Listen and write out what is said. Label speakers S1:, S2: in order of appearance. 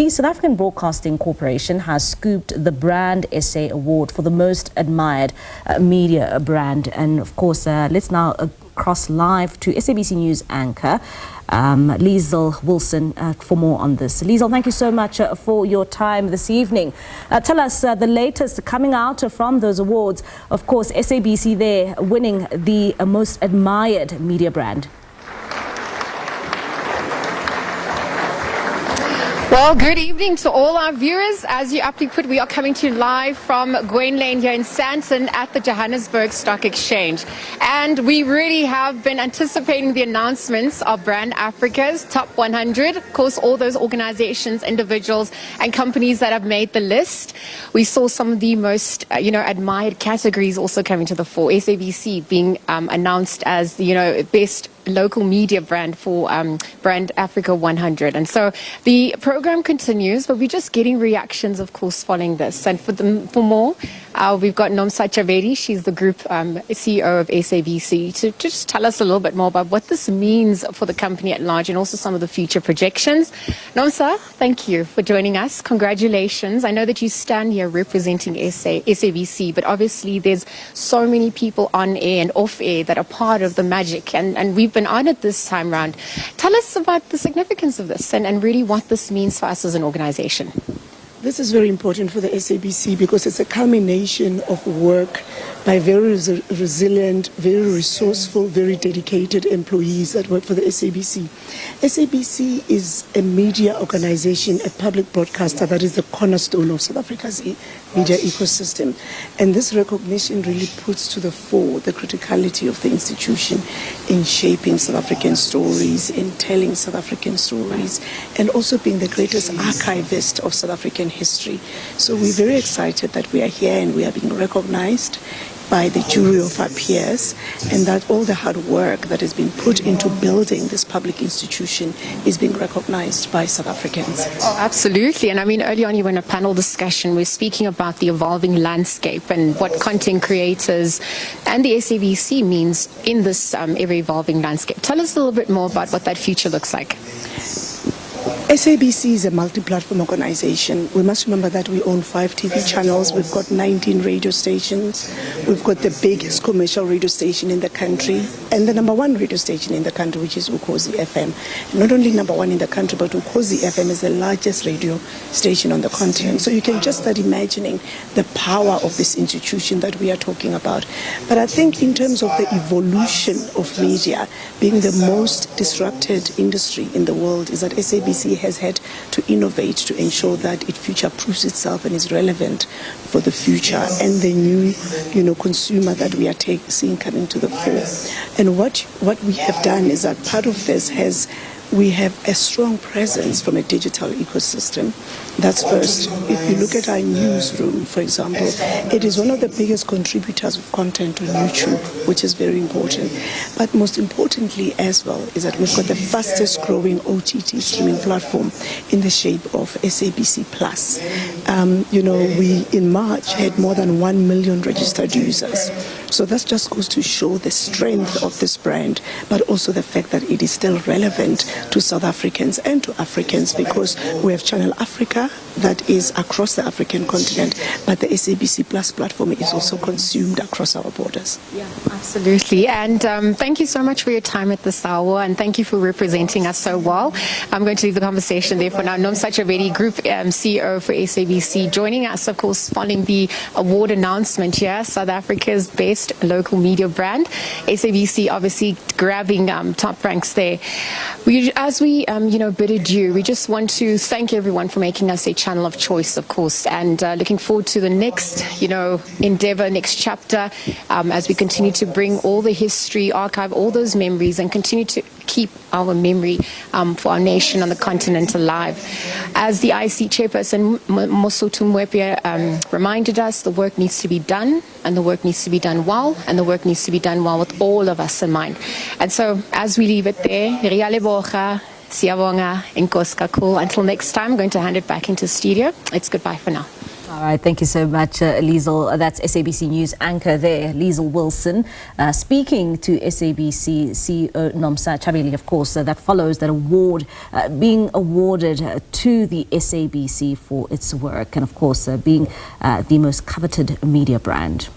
S1: the South African Broadcasting Corporation has scooped the Brand SA Award for the most admired media brand. And of course, let's now cross live to SABC News anchor Liesl Wilson for more on this. Liesl, thank you so much for your time this evening. Tell us the latest coming out from those awards. Of course, SABC there winning the most admired media brand.
S2: Well, good evening to all our viewers. As you aptly put, we are coming to you live from Gwen Lane here in Sandton at the Johannesburg Stock Exchange. And we really have been anticipating the announcements of Brand Africa's Top 100. Of course, all those organizations, individuals and companies that have made the list. We saw some of the most, admired categories also coming to the fore. SABC being announced as, best local media brand for Brand Africa 100. And so the program continues, but we're just getting reactions, of course, following this. And for more, we've got Nomsa Chabeli. She's the group CEO of SABC, to just tell us a little bit more about what this means for the company at large and also some of the future projections. Nomsa, thank you for joining us. Congratulations. I know that you stand here representing SABC, but obviously there's so many people on air and off air that are part of the magic, and we've been honored this time round. Tell us about the significance of this and really what this means for us as an organization.
S3: This is very important for the SABC because it's a culmination of work by very resilient, very resourceful, very dedicated employees that work for the SABC. SABC is a media organization, a public broadcaster that is the cornerstone of South Africa's media ecosystem. And this recognition really puts to the fore the criticality of the institution in shaping South African stories, in telling South African stories, and also being the greatest archivist of South African history. So we're very excited that we are here and we are being recognized by the jury of our peers, and that all the hard work that has been put into building this public institution is being recognized by South Africans.
S2: Oh, absolutely. And I mean, early on you were in a panel discussion, we're speaking about the evolving landscape and what content creators and the SABC means in this ever-evolving landscape. Tell us a little bit more about what that future looks like.
S3: SABC is a multi-platform organization. We must remember that we own 5 TV channels. We've got 19 radio stations. We've got the biggest commercial radio station in the country and the #1 radio station in the country, which is Ukhozi FM. Not only #1 in the country, but Ukhozi FM is the largest radio station on the continent. So you can just start imagining the power of this institution that we are talking about. But I think in terms of the evolution of media, being the most disrupted industry in the world, is that SABC has had to innovate to ensure that it future-proofs itself and is relevant for the future and the new, consumer that we are seeing coming to the fore. And what we have done is that part of this we have a strong presence from a digital ecosystem. That's first. If you look at our newsroom, for example, it is one of the biggest contributors of content on YouTube, which is very important. But most importantly as well is that we've got the fastest growing OTT streaming platform in the shape of SABC Plus. We in March had more than 1 million registered users. So that just goes to show the strength of this brand, but also the fact that it is still relevant to South Africans and to Africans, because we have Channel Africa that is across the African continent, but the SABC Plus platform is also consumed across our borders.
S2: Yeah, absolutely. And thank you so much for your time at this hour, and thank you for representing us so well. I'm going to leave the conversation there for now. Nomsa Chabeli, Group CEO for SABC, joining us, of course, following the award announcement here, South Africa's best local media brand. SABC obviously grabbing top ranks there. As we bid adieu, we just want to thank everyone for making us a channel of choice, of course, and looking forward to the next endeavor, next chapter, as we continue to bring all the history, archive all those memories, and continue to keep our memory for our nation on the continent alive. As the IC chairperson Mosotho Mwepia reminded us, the work needs to be done, and the work needs to be done well, and the work needs to be done well with all of us in mind. And so as we leave it there, Rialeboga, Siyabonga, Enkosi kakhulu. Until next time, I'm going to hand it back into the studio. It's goodbye for now.
S1: All right, thank you so much, Liesl. That's SABC News anchor there, Liesl Wilson, speaking to SABC CEO Nomsa Chabeli. Of course, that follows that award being awarded to the SABC for its work and, of course, being the most coveted media brand.